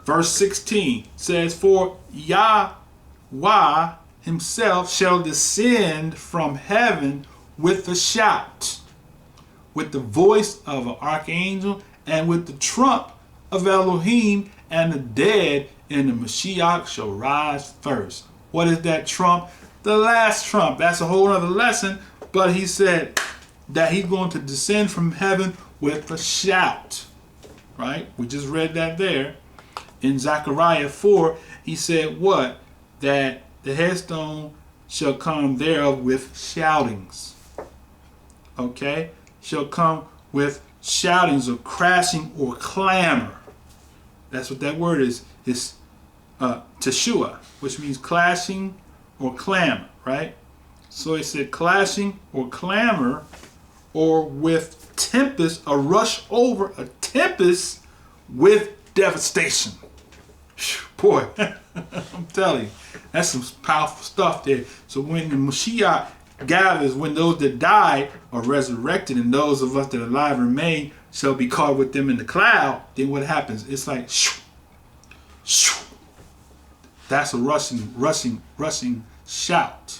Verse 16 says, for Yahweh himself shall descend from heaven with a shout, with the voice of an archangel, and with the trump of Elohim, and the dead in the Mashiach shall rise first. What is that trump? The last trump. That's a whole other lesson, but he said that he's going to descend from heaven with a shout. Right? We just read that there. In Zechariah 4, he said what? That the headstone shall come thereof with shoutings. Okay? Shall come with shoutings or crashing or clamor. That's what that word is. It's teshua, which means clashing or clamor, right? So he said clashing or clamor, or with tempest, a rush over, a tempest with devastation. Boy, I'm telling you, that's some powerful stuff there. So when the Mashiach gathers, when those that died are resurrected and those of us that are alive remain shall be caught with them in the cloud, then what happens? It's like shoo, shoo. That's a rushing shout,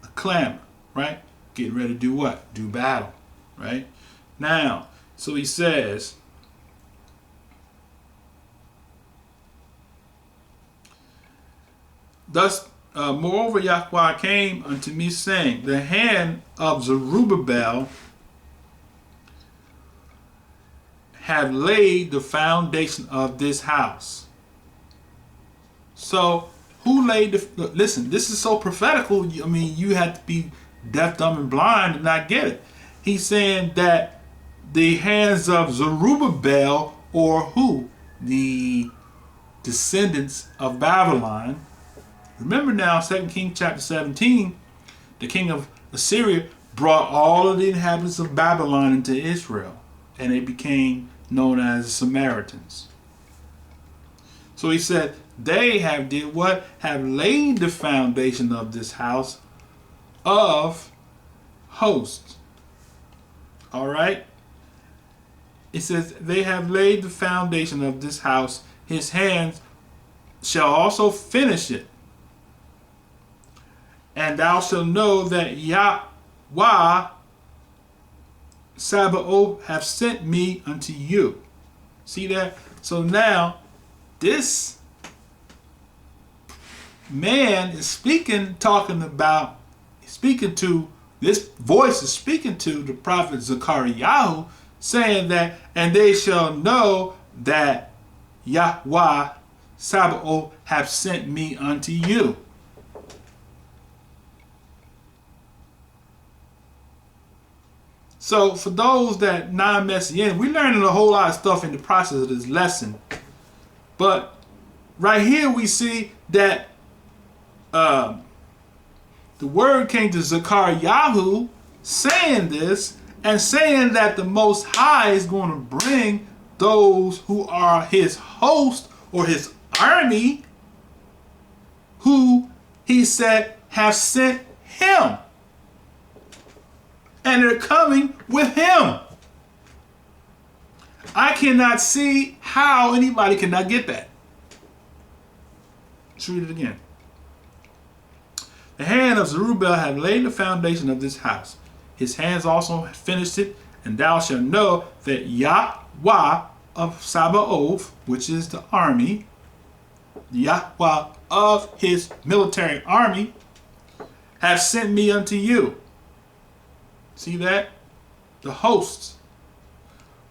a clamor, right? Getting ready to do what? Do battle, right? Now, so he says, thus, moreover, Yahweh came unto me, saying, the hand of Zerubbabel have laid the foundation of this house. So, who laid the... Listen, this is so prophetical. I mean, you have to be deaf, dumb, and blind to not get it. He's saying that the hands of Zerubbabel, or who? The descendants of Babylon. Remember now, 2 Kings chapter 17, the king of Assyria brought all of the inhabitants of Babylon into Israel, and they became known as the Samaritans. So he said, they have did what? Have laid the foundation of this house of hosts. All right? It says, they have laid the foundation of this house. His hands shall also finish it. And thou shalt know that Yahweh Sabaoth have sent me unto you. See that? So now, this man is speaking to, this voice is speaking to the prophet Zechariah, saying that, and they shall know that Yahweh Sabaoth have sent me unto you. So for those that non-Messianic, we're learning a whole lot of stuff in the process of this lesson. But right here we see that the word came to Zechariah saying this, and saying that the Most High is going to bring those who are his host or his army, who he said have sent him. And they're coming with him. I cannot see how anybody cannot get that. Let's read it again. The hand of Zerubbabel have laid the foundation of this house. His hands also have finished it, and thou shalt know that Yahweh of Sabaoth, which is the army, Yahweh of his military army, have sent me unto you. See that? The hosts.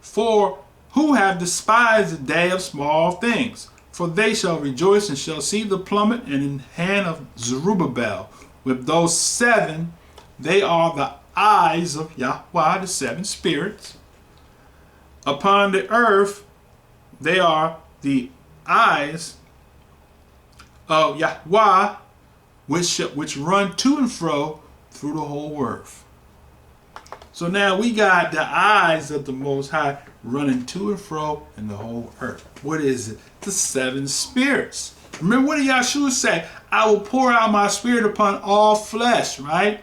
For who have despised the day of small things? For they shall rejoice and shall see the plummet, and in the hand of Zerubbabel. With those seven, they are the eyes of Yahweh, the seven spirits. Upon the earth, they are the eyes of Yahweh, which run to and fro through the whole earth. So now we got the eyes of the Most High running to and fro in the whole earth. What is it? The seven spirits. Remember what did Yahshua say? I will pour out my spirit upon all flesh, right?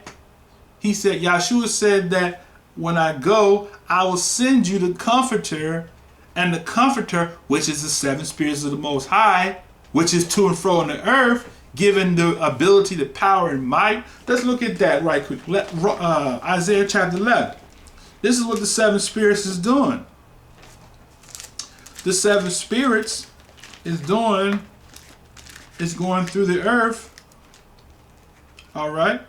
He said, Yahshua said that when I go, I will send you the comforter, and the Comforter, which is the seven spirits of the Most High, which is to and fro on the earth, given the ability, the power, and might. Let's look at that right quick. Isaiah chapter 11. This is what the seven spirits is doing. The seven spirits is going through the earth. All right.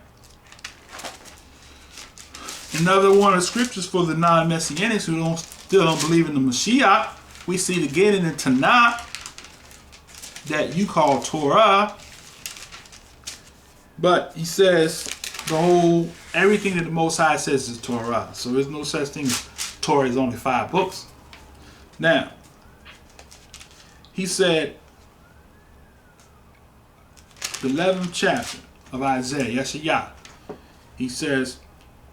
Another one of the scriptures for the non-messianics who still don't believe in the Mashiach. We see it again in the Tanakh that you call Torah. But he says everything that the Most High says is Torah. So there's no such thing as Torah is only 5 books. Now, he said, the 11th chapter of Isaiah, Yeshayah, he says,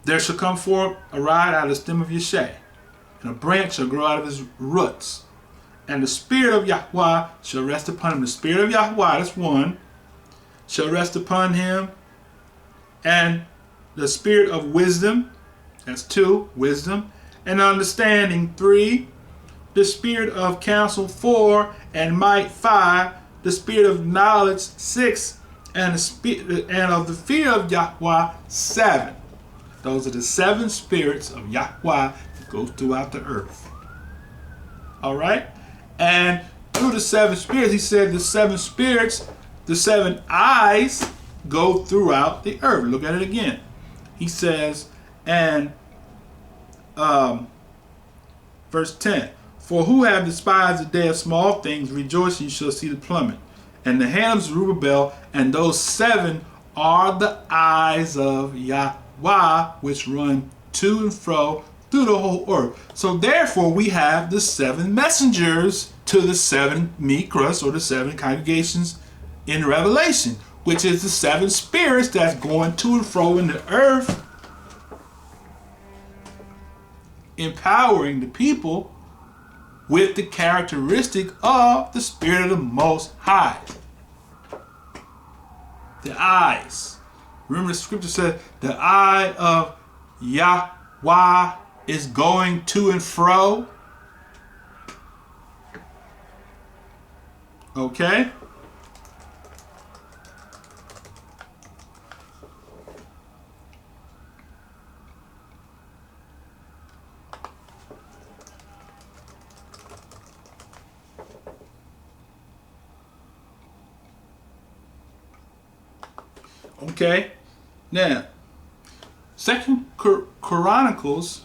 there shall come forth a rod out of the stem of Yeshai, and a branch shall grow out of his roots. And the Spirit of Yahweh shall rest upon him. The Spirit of Yahweh, that's one, shall rest upon him. And the Spirit of wisdom, that's 2, wisdom. And understanding, 3. The Spirit of counsel, 4. And might, 5. The Spirit of knowledge, 6. And of the fear of Yahweh, 7. Those are the 7 spirits of Yahweh that go throughout the earth. All right? And through the 7 spirits, he said the 7 spirits, the 7 eyes go throughout the earth. Look at it again. He says, and verse 10, for who have despised the day of small things, rejoicing shall see the plummet. And the hand of Zerubbabel, and those 7 are the eyes of Yahweh, which run to and fro through the whole earth. So therefore we have the 7 messengers to the 7 mikras, or the 7 congregations in Revelation, which is the 7 spirits that's going to and fro in the earth, empowering the people with the characteristic of the Spirit of the Most High. The eyes. Remember the scripture said the eye of Yahweh is going to and fro. Okay? Okay, now, 2 Chronicles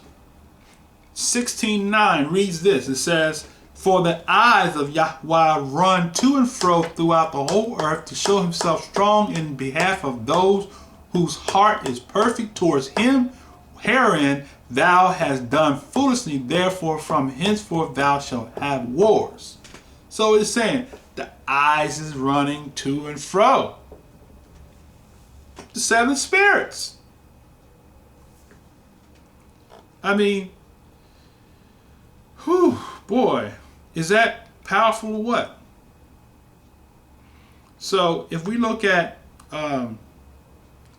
16:9 reads this. It says, for the eyes of Yahweh run to and fro throughout the whole earth to show himself strong in behalf of those whose heart is perfect towards him. Herein thou hast done foolishly, therefore from henceforth thou shalt have wars. So it's saying the eyes is running to and fro. The 7 spirits. I mean, whew, boy, is that powerful or what? So if we look at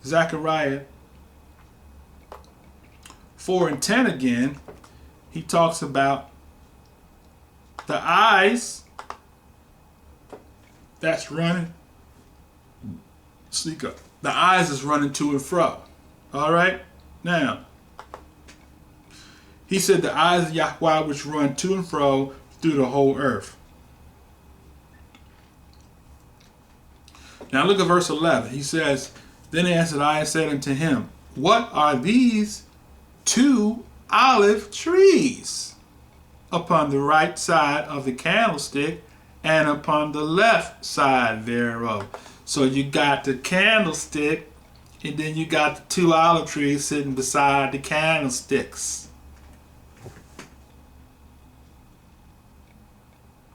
Zechariah 4:10 again, he talks about the eyes that's running. Sneak up. The eyes is running to and fro. All right? Now, he said the eyes of Yahweh which run to and fro through the whole earth. Now look at verse 11. He says, then answered I and said unto him, what are these 2 olive trees upon the right side of the candlestick and upon the left side thereof? So you got the candlestick, and then you got the 2 olive trees sitting beside the candlesticks.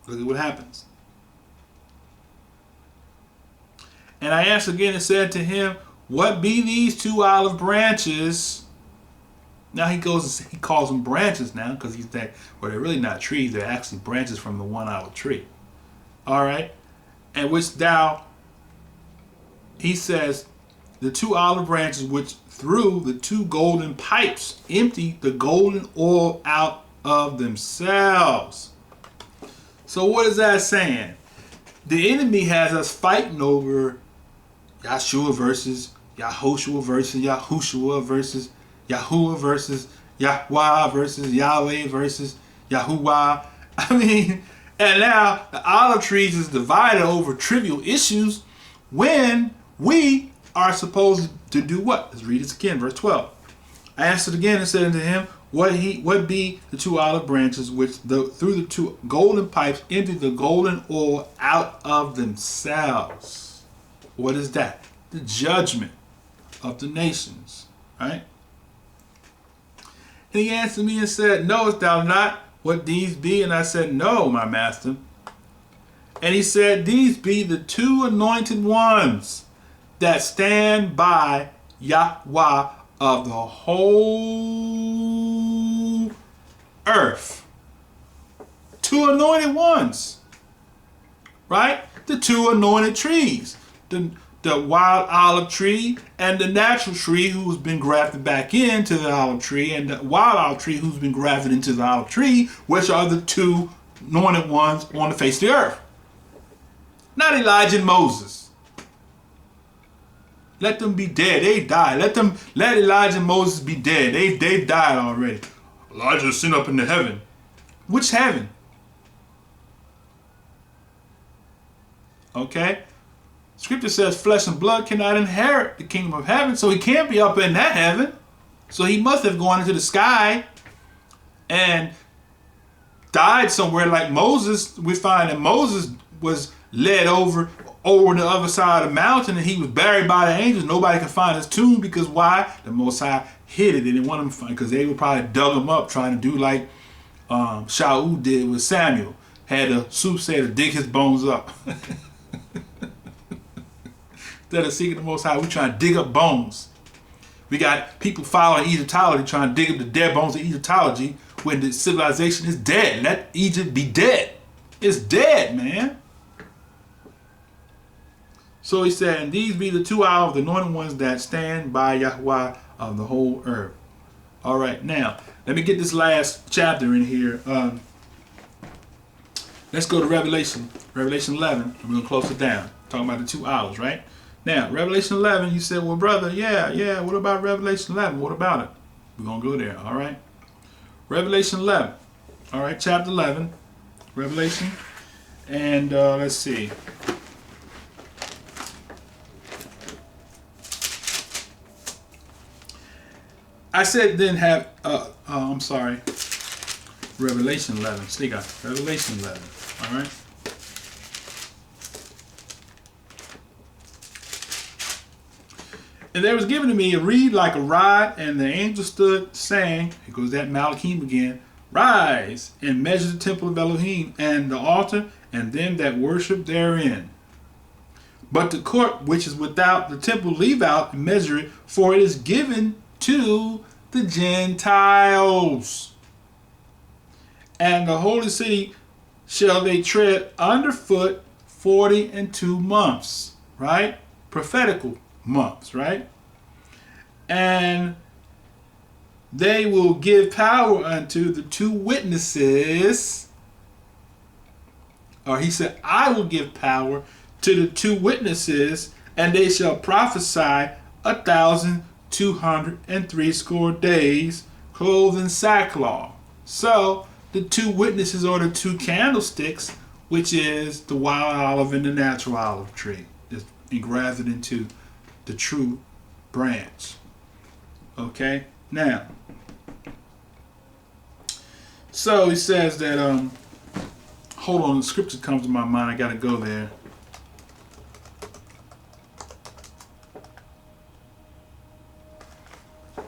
Look at what happens. And I answered again and said to him, what be these 2 olive branches? Now he calls them branches now, because he's that, well, they're really not trees, they're actually branches from the 1 olive tree. All right? And which thou, he says, the 2 olive branches which through the 2 golden pipes empty the golden oil out of themselves. So what is that saying? The enemy has us fighting over Yahshua versus Yahushua versus Yahushua versus Yahuwah versus Yahweh versus Yahweh versus Yahuwah. I mean, and now the olive trees is divided over trivial issues when we are supposed to do what? Let's read this again, verse 12. I answered again and said unto him, what be the two olive branches which through the two golden pipes empty the golden oil out of themselves? What is that? The judgment of the nations, right? And he answered me and said, knowest thou not what these be? And I said, no, my master. And he said, these be the two anointed ones that stand by Yahweh of the whole earth. Two anointed ones, right? The two anointed trees. The wild olive tree and the natural tree who's been grafted back into the olive tree, and the wild olive tree who's been grafted into the olive tree, which are the two anointed ones on the face of the earth. Not Elijah and Moses. Let them be dead. They died. Let Elijah and Moses be dead. They died already. Elijah sent up into heaven. Which heaven? Okay. Scripture says flesh and blood cannot inherit the kingdom of heaven, so he can't be up in that heaven. So he must have gone into the sky and died somewhere like Moses. We find that Moses was led over the other side of the mountain and he was buried by the angels. Nobody can find his tomb because why? The Most High hid it. They didn't want him to find, because they would probably dug him up trying to do like Shaul did with Samuel. Had a soothsayer to dig his bones up. Instead of seeking the Most High, we trying to dig up bones. We got people following Egyptology trying to dig up the dead bones of Egyptology when the civilization is dead. Let Egypt be dead. It's dead, man. So he said, and these be the two olive, the anointed ones that stand by Yahweh of the whole earth. All right, now, let me get this last chapter in here. Let's go to Revelation 11, and we're going to close it down. Talking about the two olives, right? Now, Revelation 11, you said, well, brother, yeah, what about Revelation 11? What about it? We're going to go there, all right? Revelation 11, all right, chapter 11, Revelation, and let's see. I said then have, I'm sorry, Revelation 11. Sneak out. Revelation 11. All right. And there was given to me a reed like a rod, and the angel stood saying, here goes that Malachim again, rise and measure the temple of Elohim and the altar and them that worship therein. But the court which is without the temple leave out and measure it, for it is given to the Gentiles. And the holy city shall they tread underfoot 42 months, right? Prophetical months, right? And they will give power unto the two witnesses. Or he said, I will give power to the two witnesses, and they shall prophesy 1,260 days, clothed in sackcloth. So the two witnesses are the two candlesticks, which is the wild olive and the natural olive tree, that's engrafted into the true branch. Okay, now, so he says that, hold on, the scripture comes to my mind, I gotta go there.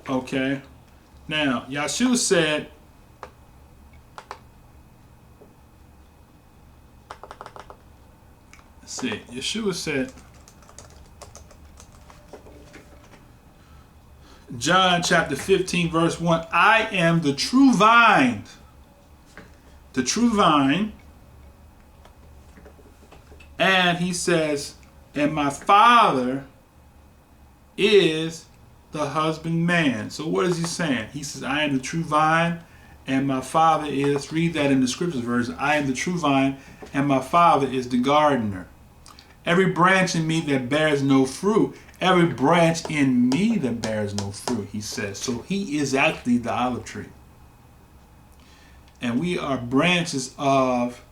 Okay, now, Yahshua said, let's see, Yeshua said, John chapter 15 verse 1, I am the true vine. The true vine. And he says, and my Father is the husbandman. So what is he saying? He says, I am the true vine, and my Father is, read that in the scriptures version, I am the true vine, and my Father is the gardener. Every branch in me that bears no fruit, every branch in me that bears no fruit, he says. So he is actually the olive tree. And we are branches of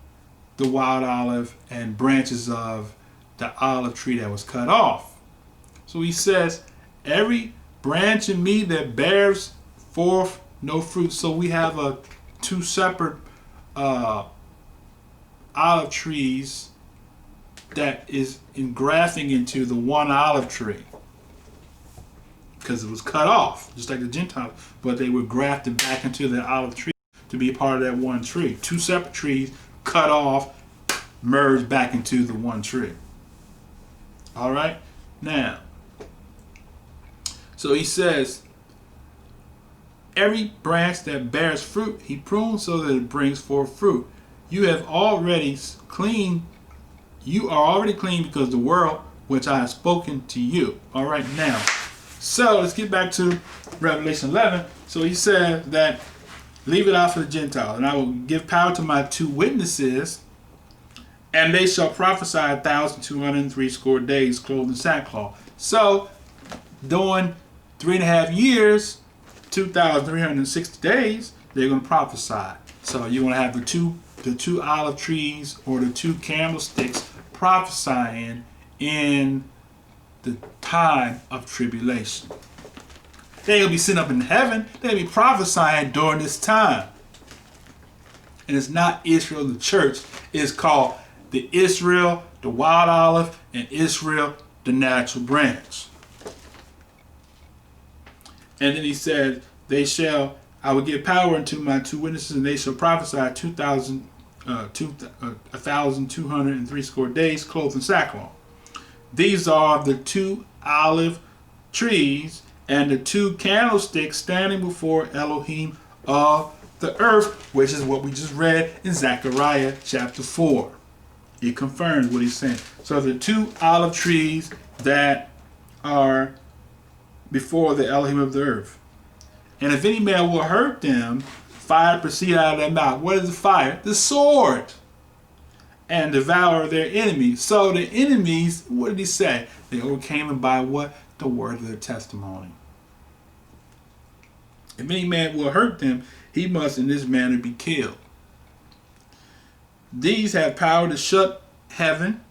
the wild olive and branches of the olive tree that was cut off. So he says, every branch in me that bears forth no fruit. So we have two separate olive trees that is engrafting into the one olive tree, because it was cut off, just like the Gentiles, but they were grafted back into the olive tree to be a part of that one tree. Two separate trees cut off, merged back into the one tree. All right? Now, so he says, every branch that bears fruit, he prunes so that it brings forth fruit. You are already clean because the word which I have spoken to you. All right, now, so let's get back to Revelation 11. So he said that, leave it out for the Gentiles, and I will give power to my 2 witnesses, and they shall prophesy 1,260 days, clothed in sackcloth. So, during 3.5 years, 2,360 days, they're going to prophesy. So you're going to have the two olive trees or the 2 candlesticks prophesying in the time of tribulation. They'll be sitting up in heaven. They'll be prophesying during this time. And it's not Israel, the church. It's called the Israel, the wild olive, and Israel, the natural branch. And then he said, I will give power unto my 2 witnesses, and they shall prophesy 1,260 days, clothed in sackcloth. These are the 2 olive trees and the 2 candlesticks standing before Elohim of the earth, which is what we just read in Zechariah chapter 4. It confirms what he's saying. So the 2 olive trees that are before the Elohim of the earth. And if any man will hurt them, fire proceed out of their mouth. What is the fire? The sword. And devour their enemies. So the enemies, what did he say? They overcame them by what? The word of their testimony. If any man will hurt them, he must in this manner be killed. These have power to shut heaven,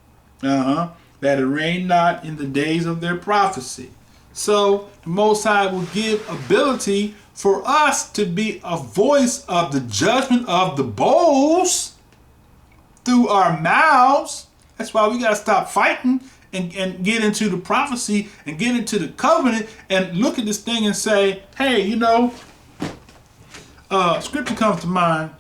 that it rain not in the days of their prophecy. So the Most High will give ability for us to be a voice of the judgment of the bowls through our mouths. That's why we got to stop fighting and get into the prophecy and get into the covenant and look at this thing and say, hey, scripture comes to mind.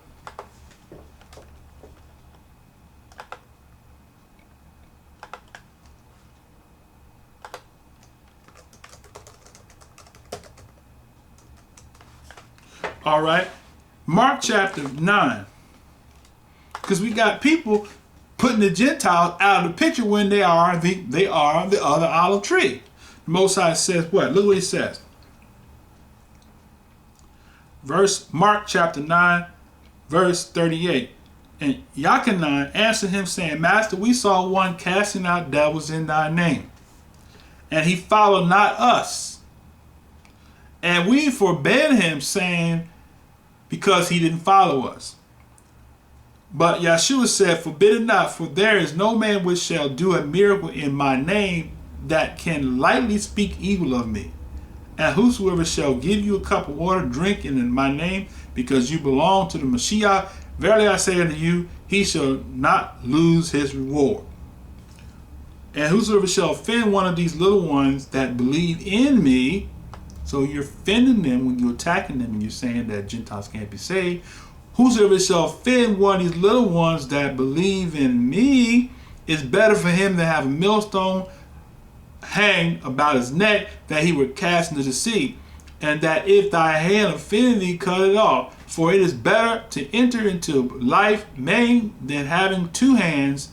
All right, Mark chapter 9. Because we got people putting the Gentiles out of the picture when they are the other olive tree. The Most High says what? Look what he says. Mark chapter 9, verse 38. And Yachanan answered him, saying, Master, we saw one casting out devils in thy name, and he followed not us. And we forbade him, saying, because he didn't follow us. But Yeshua said, forbid it not, for there is no man which shall do a miracle in my name that can lightly speak evil of me. And whosoever shall give you a cup of water, drink in my name, because you belong to the Mashiach, verily I say unto you, he shall not lose his reward. And whosoever shall offend one of these little ones that believe in me, so you're offending them when you're attacking them and you're saying that Gentiles can't be saved. Whosoever shall offend one of these little ones that believe in me, is better for him to have a millstone hang about his neck, that he were cast into the sea. And that if thy hand offend thee, cut it off. For it is better to enter into life maimed than having 2 hands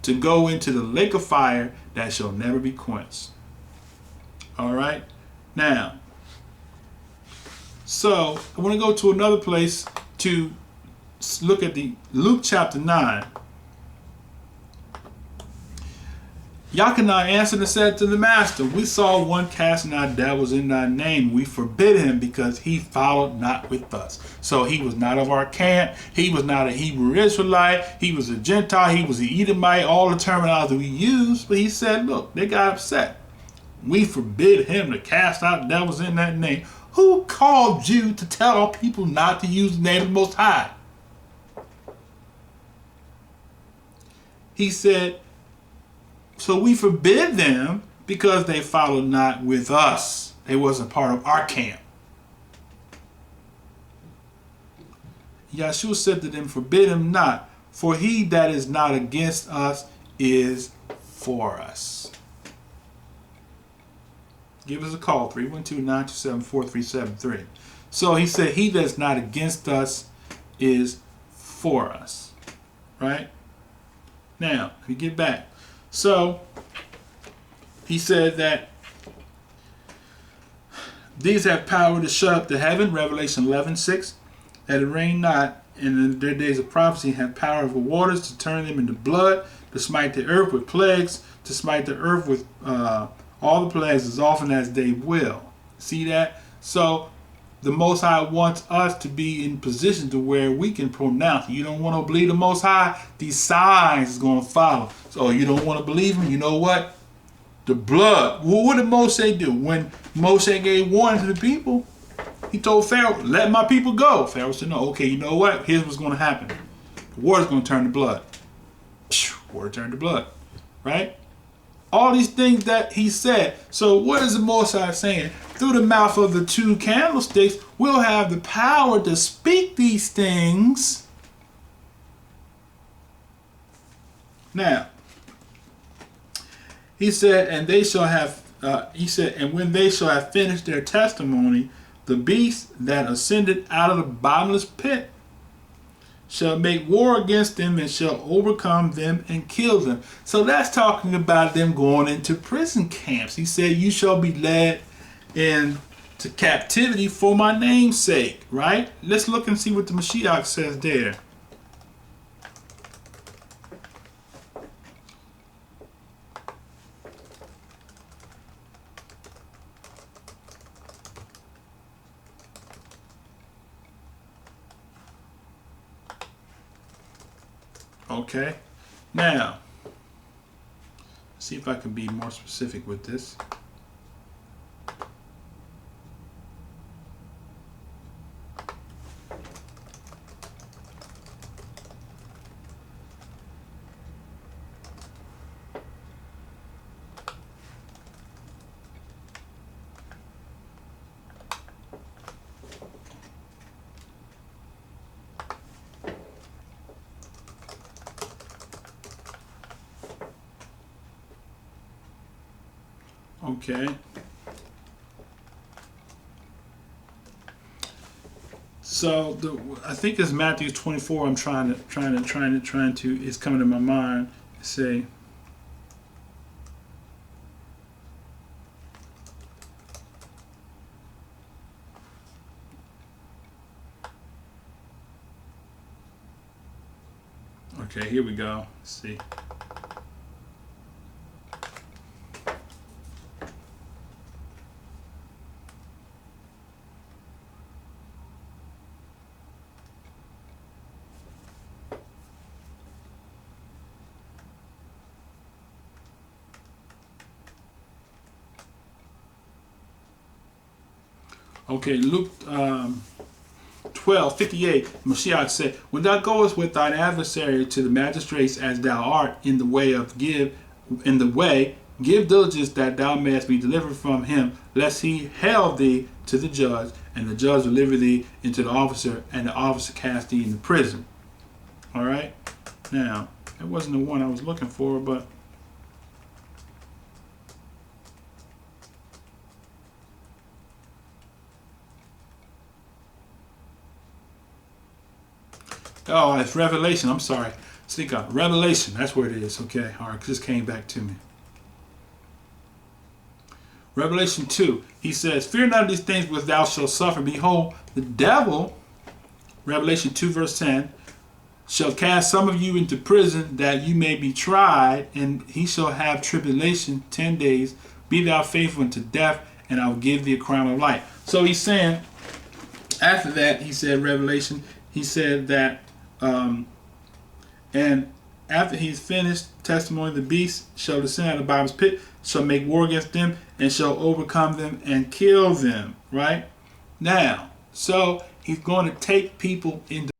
to go into the lake of fire that shall never be quenched. All right. Now, so I want to go to another place to look at the Luke chapter 9. Yachanai answered and said to the master, we saw one casting out devils in thy name. We forbid him because he followed not with us. So he was not of our camp. He was not a Hebrew Israelite. He was a Gentile. He was an Edomite. All the terminology we use. But he said, look, they got upset. We forbid him to cast out devils in that name. Who called you to tell people not to use the name of the Most High? He said, so we forbid them because they followed not with us. They wasn't part of our camp. Yahshua said to them, forbid him not, for he that is not against us is for us. Give us a call, 312-927-4373. So he said, he that's not against us is for us. Right? Now, let me get back. So, he said that these have power to shut up the heaven, Revelation 11:6, that it rain not, and in their days of prophecy have power over waters to turn them into blood, to smite the earth with plagues, to smite the earth with all the plagues as often as they will. See that? So, the Most High wants us to be in position to where we can pronounce. You don't want to believe the Most High, these signs is going to follow. So you don't want to believe him, you know what? The blood. Well, what did Moshe do? When Moshe gave warning to the people, he told Pharaoh, let my people go. Pharaoh said, no, okay, you know what? Here's what's going to happen. The water's going to turn to blood. Water turned to blood. Right? All these things that he said. So what is the Most High saying? Through the mouth of the two candlesticks, we'll have the power to speak these things. Now, he said, and they shall have, and when they shall have finished their testimony, the beast that ascended out of the bottomless pit shall make war against them and shall overcome them and kill them. So that's talking about them going into prison camps. He said, you shall be led into captivity for my name's sake, right? Let's look and see what the Mashiach says there. Okay, now, see if I can be more specific with this. Okay. So I think it's Matthew 24. I'm trying to. It's coming to my mind. Say. Okay, here we go. Let's see. Okay, Luke 12:58, Mashiach said, when thou goest with thine adversary to the magistrates as thou art in the way, give diligence that thou mayest be delivered from him, lest he hale thee to the judge, and the judge deliver thee into the officer, and the officer cast thee into prison. All right? Now, it wasn't the one I was looking for, but oh, it's Revelation. I'm sorry. Revelation. That's where it is. Okay. All right. Just came back to me. Revelation 2. He says, fear not of these things which thou shalt suffer. Behold, the devil Revelation 2 verse 10, shall cast some of you into prison that you may be tried, and he shall have tribulation 10 days. Be thou faithful unto death, and I will give thee a crown of life. So he's saying, after that, he said, Revelation, he said that, and after he's finished, testimony of the beast shall descend out of the bottomless pit, shall make war against them, and shall overcome them and kill them. Right? Now, so he's going to take people into